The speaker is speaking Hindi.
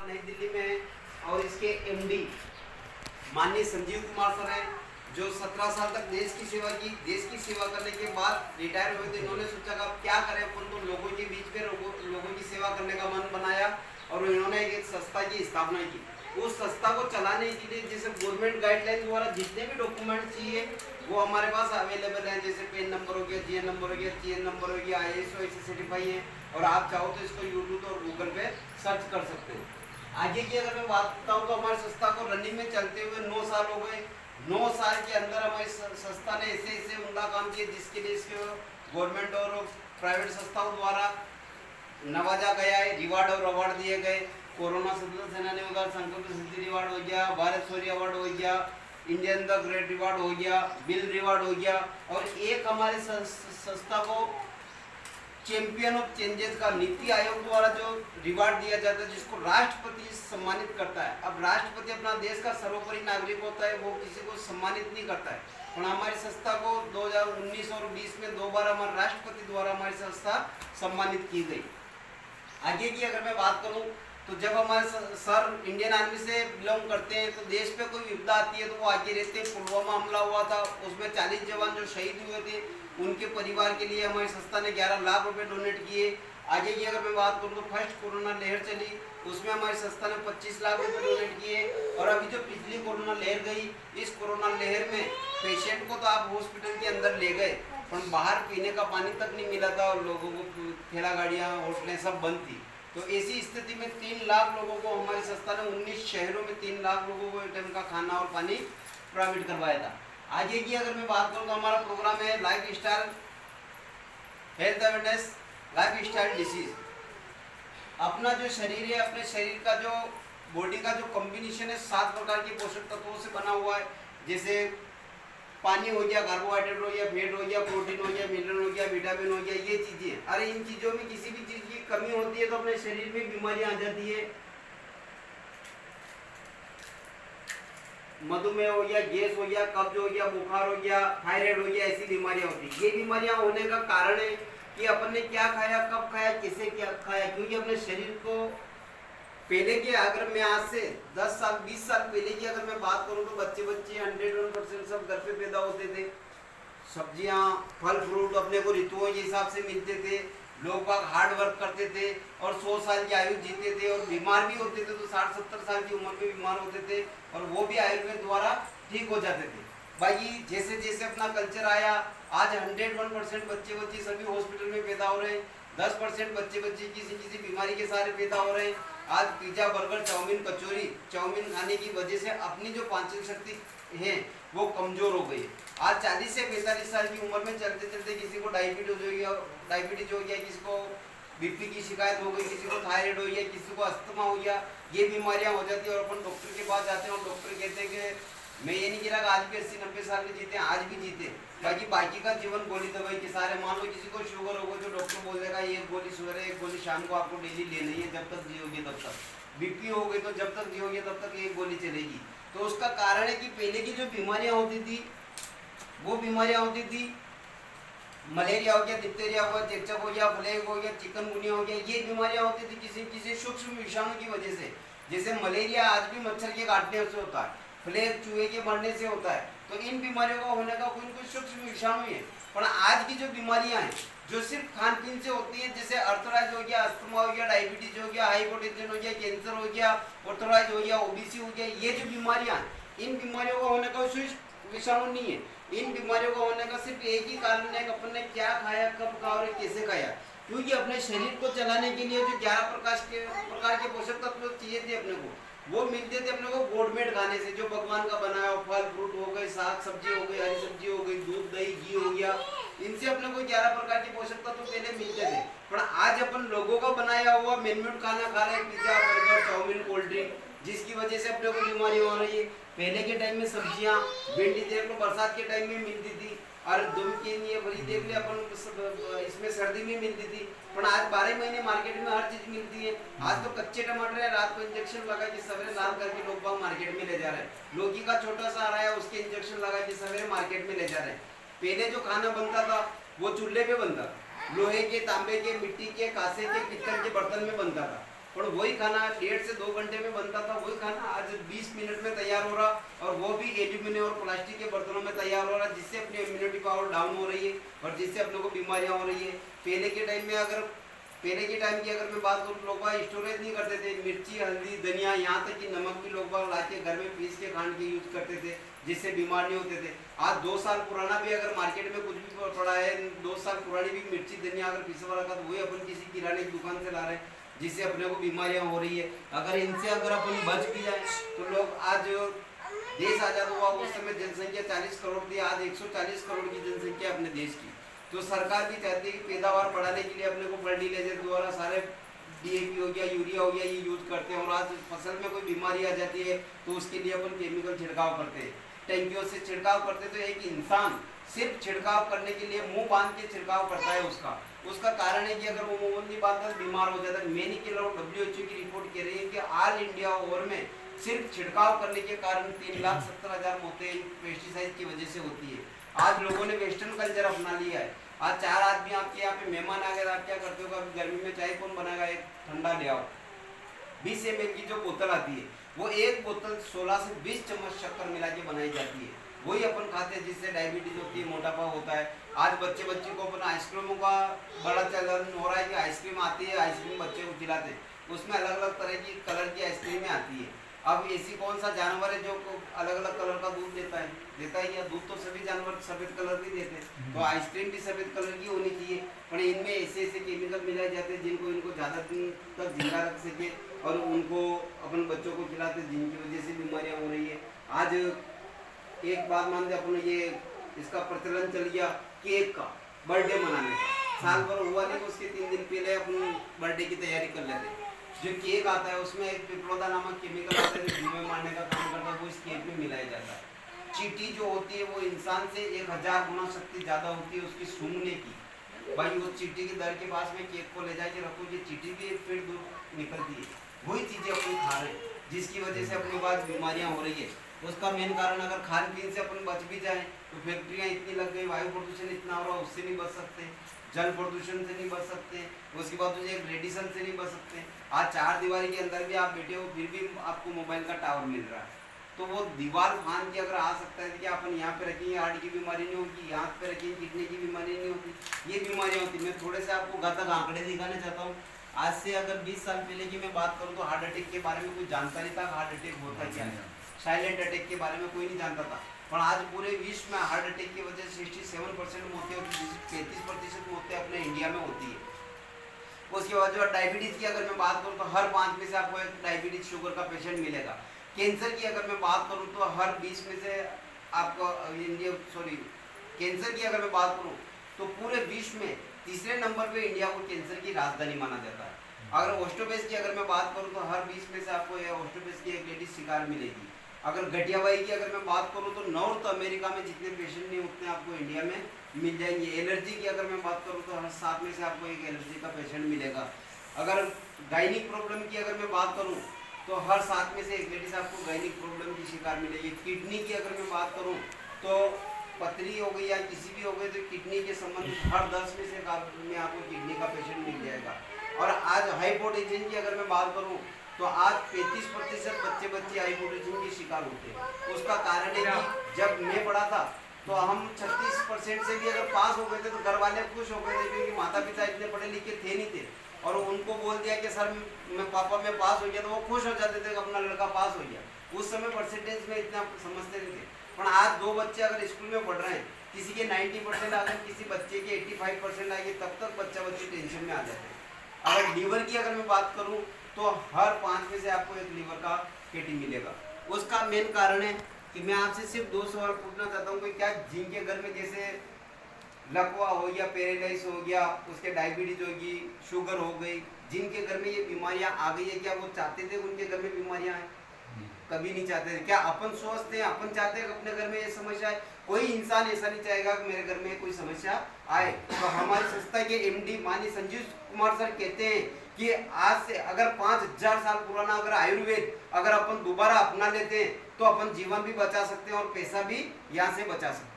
नई दिल्ली में है और इसके एमडी माननीय संजीव कुमार सर हैं, जो 17 साल तक देश की सेवा की। देश की सेवा करने के बाद रिटायर हुए तो इन्होंने सोचा कि अब क्या करें अपन, तो लोगों के बीच में लोगों की सेवा करने का मन बनाया और इन्होंने एक संस्था की स्थापना की। उस संस्था को चलाने के लिए जैसे गवर्नमेंट गाइडलाइन द्वारा जितने भी डॉक्यूमेंट चाहिए वो हमारे पास अवेलेबल हैं, जैसे पेन नंबर हो गया, जीएन नंबर हो गया, टीएन नंबर हो गया, ISO ऐसे सर्टिफाई है। और आप चाहो तो इसको यूट्यूब और गूगल पे सर्च कर सकते हो। आगे की अगर मैं बात बताऊँ तो हमारी संस्था को रनिंग में चलते हुए 9 साल हो गए। 9 साल के अंदर हमारी संस्था ने ऐसे ऐसे उमदा काम किए जिसके लिए इसके गवर्नमेंट और प्राइवेट संस्थाओं द्वारा नवाजा गया है, रिवार्ड और अवार्ड दिए गए। कोरोना स्वतंत्रता सेनानी का संकल्प सिद्धि रिवार्ड हो गया, भारत शौर्य अवार्ड हो गया, इंडियन द ग्रेट रिवार्ड हो गया, बिल रिवार्ड हो गया। और एक हमारी संस्था को चैंपियन ऑफ चेंजेस का नीति आयोग द्वारा जो रिवार्ड दिया जाता है, जिसको राष्ट्रपति सम्मानित करता है। अब राष्ट्रपति अपना देश का सर्वोपरि नागरिक होता है, वो किसी को सम्मानित नहीं करता है। और हमारी संस्था को 2019 और 20 में 2 बार हमारे राष्ट्रपति द्वारा हमारी संस्था सम्मानित की गई। आगे की अगर मैं बात करूं तो जब हमारे सर इंडियन आर्मी से बिलोंग करते हैं तो देश पे कोई विपदा आती है तो वो आगे रहते हैं। पुलवामा हमला हुआ था, उसमें 40 जवान जो शहीद हुए थे उनके परिवार के लिए हमारी संस्था ने 11 लाख रुपए डोनेट किए। आगे की अगर मैं बात करूँ तो फर्स्ट कोरोना लहर चली, उसमें हमारी संस्था ने 25 लाख रुपए डोनेट किए। और अभी जो पिछली कोरोना लहर गई, इस कोरोना लहर में पेशेंट को तो आप हॉस्पिटल के अंदर ले गए पर बाहर पीने का पानी तक नहीं मिला था और लोगों को ठेला गाड़ियाँ होटलें सब बंद थी। तो ऐसी स्थिति में 3 लाख लोगों को हमारी संस्था ने 19 शहरों में 3 लाख लोगों को एक टाइम का खाना और पानी प्रोवाइड करवाया था। आगे की अगर मैं बात करूँ तो हमारा प्रोग्राम है life style health awareness, life style disease. अपना जो शरीर है, अपने शरीर का जो बॉडी का जो कॉम्बिनेशन है 7 प्रकार के पोषक तत्वों से बना हुआ है। जैसे पानी हो गया, कार्बोहाइड्रेट हो गया, फैट हो गया, प्रोटीन हो गया, मिनरल हो गया, विटामिन हो गया, ये चीजें। अरे इन चीजों में किसी भी चीज की कमी होती है तो अपने शरीर में बीमारियां आ जाती है। मधुमेह हो गया, गैस हो गया, कब्ज हो गया, बुखार हो गया, थायराइड हो गया, ऐसी बीमारियां होती है। ये बीमारियां होने का कारण है कि अपन ने क्या खाया, कब खाया, किसे क्या खाया। क्योंकि अपने शरीर को पहले के अगर मैं आज से 10 साल 20 साल पहले की अगर मैं बात करूं तो बच्चे 101% सब घर पे पैदा होते थे। सब्जियां, फल फ्रूट अपने को ऋतुओं के हिसाब से मिलते थे। लोग बाग हार्ड वर्क करते थे और 100 साल की आयु जीते थे। और बीमार भी होते थे तो 60-70 साल की उम्र में बीमार होते थे और वो भी आयुर्वेद द्वारा ठीक हो जाते थे। भाई जैसे जैसे अपना कल्चर आया, आज 101% बच्चे सभी हॉस्पिटल में पैदा हो रहे हैं। 10% बच्चे किसी बीमारी के सारे पैदा हो रहे हैं। आज पिज्जा, बर्गर, चाउमीन खाने की वजह से अपनी जो पाचन शक्ति है वो कमजोर हो गई। आज 40 से 45 साल की उम्र में चलते चलते किसी को डायबिटीज हो गया, किसी को बीपी की शिकायत हो गई, किसी को थायराइड हो गया, किसी को अस्थमा हो गया। ये बीमारियां हो जाती है और अपन डॉक्टर के पास जाते हैं और डॉक्टर कहते हैं कि मैं ये नहीं कह रहा आज भी 80-90 साल के जीते, आज भी जीते। बाकी का जीवन गोली दवाई के सारे। मान लो किसी को शुगर होगा तो डॉक्टर बोल देगा ये गोली शुगर है, एक गोली शाम को आपको डेली लेनी है, जब तक जियोगे तब तक। बीपी हो गई तो जब तक जियोगे तब तक एक गोली चलेगी। तो उसका कारण है कि पहले की जो बीमारियां होती थी वो बीमारियां होती थी मलेरिया हो गया, डिप्थीरिया हो गया, चेचक हो गया, प्लेग हो गया, चिकनगुनिया हो गया। ये बीमारियां होती थी किसी सूक्ष्म विषाणु की वजह से। जैसे मलेरिया आज भी मच्छर के काटने से होता है, प्लेग चूहे के मरने से होता है। तो इन बीमारियों का होने का कोई सूक्ष्म विषाणु है। पर आज की जो बीमारियां हैं जो सिर्फ खान पीन से होती है, जैसे अर्थराइज हो गया, अस्थमा हो गया, डायबिटीज हो गया, हाइपोटेंशन हो गया, कैंसर हो गया, ऑर्थराइज हो गया, ओबीसी हो गया, ये जो बीमारियां इन बीमारियों का होने का सूक्ष्म विषाणु नहीं है। इन बीमारियों का होने का सिर्फ एक ही कारण है कि अपन ने क्या खाया, कब खाया और कैसे खाया। क्योंकि अपने शरीर को चलाने के लिए जो 11 प्रकार के पोषक तत्व चाहिए थे अपने को, वो मिलते थे अपने को गवर्नमेंट खाने से, जो भगवान का बनाया हो, फल फ्रूट हो गए, साग सब्जी हो गई, हरी सब्जी हो गई, दूध दही घी हो गया। इनसे अपने को 11 प्रकार के पोषक तत्व पहले मिलते थे। पर आज अपन लोगों का बनाया हुआ मेनमेड खाना खा रहे हैं, pizza, burger, chowmein, cold drink, जिसकी वजह से अपने को बीमारी हो रही है। पहले के टाइम में सब्जियां, भिंडी देख लो बरसात के टाइम में मिलती थी, और दुमकीन ये बड़ी देख ले अपन इसमें सर्दी में मिलती थी। पर आज 12 महीने मार्केट में हर चीज मिलती है। आज तो कच्चे टमाटर है, रात को इंजेक्शन लगा के सवेरे लाल करके लोग बाग मार्केट में ले जा रहे हैं। लौकी का छोटा सा आ रहा है, उसके इंजेक्शन लगा के सवेरे मार्केट में ले जा रहे हैं। पहले जो खाना बनता था वो चूल्हे पे बनता था, लोहे के, तांबे के, मिट्टी के, कांसे के, पित्तल के बर्तन में बनता था। पर वही खाना 1.5 से 2 घंटे में बनता था, वही खाना आज 20 मिनट में तैयार हो रहा, और वो भी एल्यूमिनियम और प्लास्टिक के बर्तनों में तैयार हो रहा, जिससे अपनी इम्यूनिटी पावर डाउन हो रही है और जिससे अपने को बीमारियां हो रही है। पहले के टाइम की अगर मैं बात करूँ, लोग स्टोरेज नहीं करते थे, मिर्ची, हल्दी, धनिया, यहाँ तक कि नमक भी लोग ला के घर में पीस के खांड के यूज करते थे, जिससे बीमार नहीं होते थे। आज 2 साल पुराना भी अगर मार्केट में कुछ भी पड़ा है, 2 साल पुरानी भी मिर्ची, धनिया अगर पीसा वाला का, तो वही अपन किसी किराने की दुकान से ला रहे हैं, जिससे अपने को बीमारियां हो रही है। अगर इनसे अगर अपन बच भी जाए तो लोग, आज देश आजाद हुआ उस समय जनसंख्या 40 करोड़ थी, आज 140 करोड़ की जनसंख्या अपने देश की। तो सरकार भी चाहती है कि पैदावार बढ़ाने के लिए अपने को फर्टिलाइजर द्वारा सारे डीएपी हो गया, यूरिया हो गया, ये यूज करते हैं। और आज फसल में कोई बीमारी आ जाती है तो उसके लिए अपन केमिकल छिड़काव करते हैं, टैंकियों से छिड़काव करते। तो एक इंसान सिर्फ छिड़काव करने के लिए मुंह बांध के छिड़काव करता है, उसका कारण है कि अगर वो मुंह नहीं बांधता तो बीमार हो जाता है। मैंने के लोग WHO की रिपोर्ट कह रही है कि ऑल इंडिया ओवर में सिर्फ छिड़काव करने के कारण 3,70,000 मौतें पेस्टिसाइड की वजह से होती है। आज लोगों ने वेस्टर्न कल्चर अपना लिया है। आज 4 आदमी आपके यहाँ पे मेहमान आ गए, आप क्या करते हो, कभी गर्मी में चाय कौन बनाएगा, एक ठंडा ले आओ। 20 ml की जो बोतल आती है, वो एक बोतल 16 से 20 चम्मच शक्कर मिला के बनाई जाती है, वही अपन खाते हैं, जिससे डायबिटीज होती है, मोटापा होता है। आज बच्चे को अपन आइसक्रीमों का बड़ा चलन हो रहा है कि आइसक्रीम आती है, आइसक्रीम बच्चे को खिलाते हैं, उसमें अलग अलग तरह की कलर की आइसक्रीमें आती है। अब ऐसी कौन सा जानवर है जो अलग अलग कलर का दूध देता है या दूध तो सभी जानवर सफेद कलर की देते हैं, तो आइसक्रीम भी सफेद कलर की होनी चाहिए। पर इनमें ऐसे केमिकल मिलाए जाते हैं जिनको इनको ज़्यादा दिन तक जिंदा रख सके, और उनको अपन बच्चों को खिलाते हैं, जिनकी वजह से बीमारियां हो रही है। आज एक बात मानते अपन, ये इसका प्रचलन चल गया केक का, बर्थडे मनाने का। साल भर हुआ नहीं तो उसके 3 दिन पहले अपन बर्थडे की तैयारी कर लेते हैं। जो केक आता है उसमें एक पिपलोदा नामक केमिकल आता है जो धुएं मारने का काम करता है, वो इस केक में मिलाया जाता है। चींटी जो होती है वो इंसान से 1000 गुना शक्ति ज़्यादा होती है उसकी सूंघने की। भाई वो चींटी के दर के पास में केक को ले जाके रखो, ये चींटी भी एक पेड़ दूर निकलती है, वही चीज़ें अपन खा रहे हैं, जिसकी वजह से अपने पास बीमारियाँ हो रही है। उसका मेन कारण अगर खान पीन से अपन बच भी जाए तो फैक्ट्रियाँ इतनी लग गई, वायु प्रदूषण इतना हो रहा, उससे नहीं बच सकते, जल प्रदूषण से नहीं बच सकते, उसके बाद तुझे रेडिएशन से नहीं बच सकते। आज 4 दीवारी के अंदर भी आप बैठे हो, फिर भी आपको मोबाइल का टावर मिल रहा है, तो वो दीवार फान के अगर आ सकता है कि अपन यहाँ पे रखेंगे हार्ट की बीमारी नहीं होगी, यहाँ पे रखेंगे किडनी की बीमारी नहीं होती, ये बीमारियाँ होती। मैं थोड़े से आपको घातक आंकड़े दिखाना चाहता हूँ। आज से अगर 20 साल पहले की मैं बात करूँ तो हार्ट अटैक के बारे में कोई जानता नहीं था, हार्ट अटैक होता क्या है, साइलेंट अटैक के बारे में कोई नहीं जानता था। पर आज पूरे विश्व में हार्ट अटैक की वजह से 67% मौतें होती है, 33% मौतें अपने इंडिया में होती है। उसके बाद जो डायबिटीज़ की अगर मैं बात करूँ तो हर 5 में से आपको एक डायबिटीज शुगर का पेशेंट मिलेगा। कैंसर की अगर मैं बात करूँ तो हर 20 में से आपको कैंसर की अगर मैं बात करूँ तो पूरे विश्व में तीसरे नंबर पे इंडिया को कैंसर की राजधानी माना जाता है। अगर ऑस्टियोपेथ की अगर मैं बात करूँ तो हर 20 में से आपको ये ऑस्टियोपेथ की एक लेडीज शिकार मिलेगी। अगर गठियावाई की अगर मैं बात करूँ तो नॉर्थ अमेरिका में जितने पेशेंट नहीं उतने आपको इंडिया में मिल जाएंगे। एलर्जी की अगर मैं बात करूँ तो हर 7 में से आपको एक एलर्जी का पेशेंट मिलेगा। अगर गायनिक प्रॉब्लम की अगर मैं बात करूँ तो हर 7 में से एक लेडीज आपको गायनिक प्रॉब्लम की शिकार मिलेगी। किडनी की अगर मैं बात करूँ तो पथरी हो गई या किसी भी हो गई तो किडनी के संबंधित हर 10 में से में आपको किडनी का पेशेंट मिल जाएगा। और आज हाइपोटेंशन की अगर मैं बात करूँ तो आज 35% बच्चे हाइपोटेंशन के शिकार होते हैं। उसका कारण है कि जब मैं पढ़ा था तो हम 36% से भी अगर पास हो गए थे तो घर वाले खुश हो गए थे, क्योंकि माता पिता इतने पढ़े लिखे थे नहीं थे, और उनको बोल दिया कि सर मैं पापा मैं पास हो गया, तो वो खुश हो जाते थे कि अपना लड़का पास हो गया। उस समय परसेंटेज में इतना समझते नहीं थे। पर आज 2 बच्चे अगर स्कूल में पढ़ रहे हैं, किसी के 90% आ गए, किसी बच्चे के 85% आ गए, तब तक बच्चे टेंशन में आ जाते हैं। अगर लीवर की अगर मैं बात करूँ तो हर 5 में से आपको एक लीवर का केटी मिलेगा। उसका मेन कारण है कि मैं आपसे सिर्फ 2 सवाल पूछना चाहता हूँ कि क्या जिनके घर में जैसे लकवा हो गया, पैरालाइज हो गया, उसके डायबिटीज होगी, शुगर हो गई, जिनके घर में ये बीमारियां आ गई है, क्या वो चाहते थे उनके घर में बीमारियां आए? कभी नहीं चाहते थे। क्या अपन सोचते हैं, अपन चाहते हैं अपने घर में ये समस्या है? कोई इंसान ऐसा नहीं चाहेगा कि मेरे घर में कोई समस्या आए। तो हमारी संस्था के MD माननीय संजीव कुमार सर कहते हैं कि आज से अगर 5000 साल पुराना अगर आयुर्वेद अगर अपन दोबारा अपना लेते हैं तो अपन जीवन भी बचा सकते हैं और पैसा भी यहाँ से बचा सकते हैं।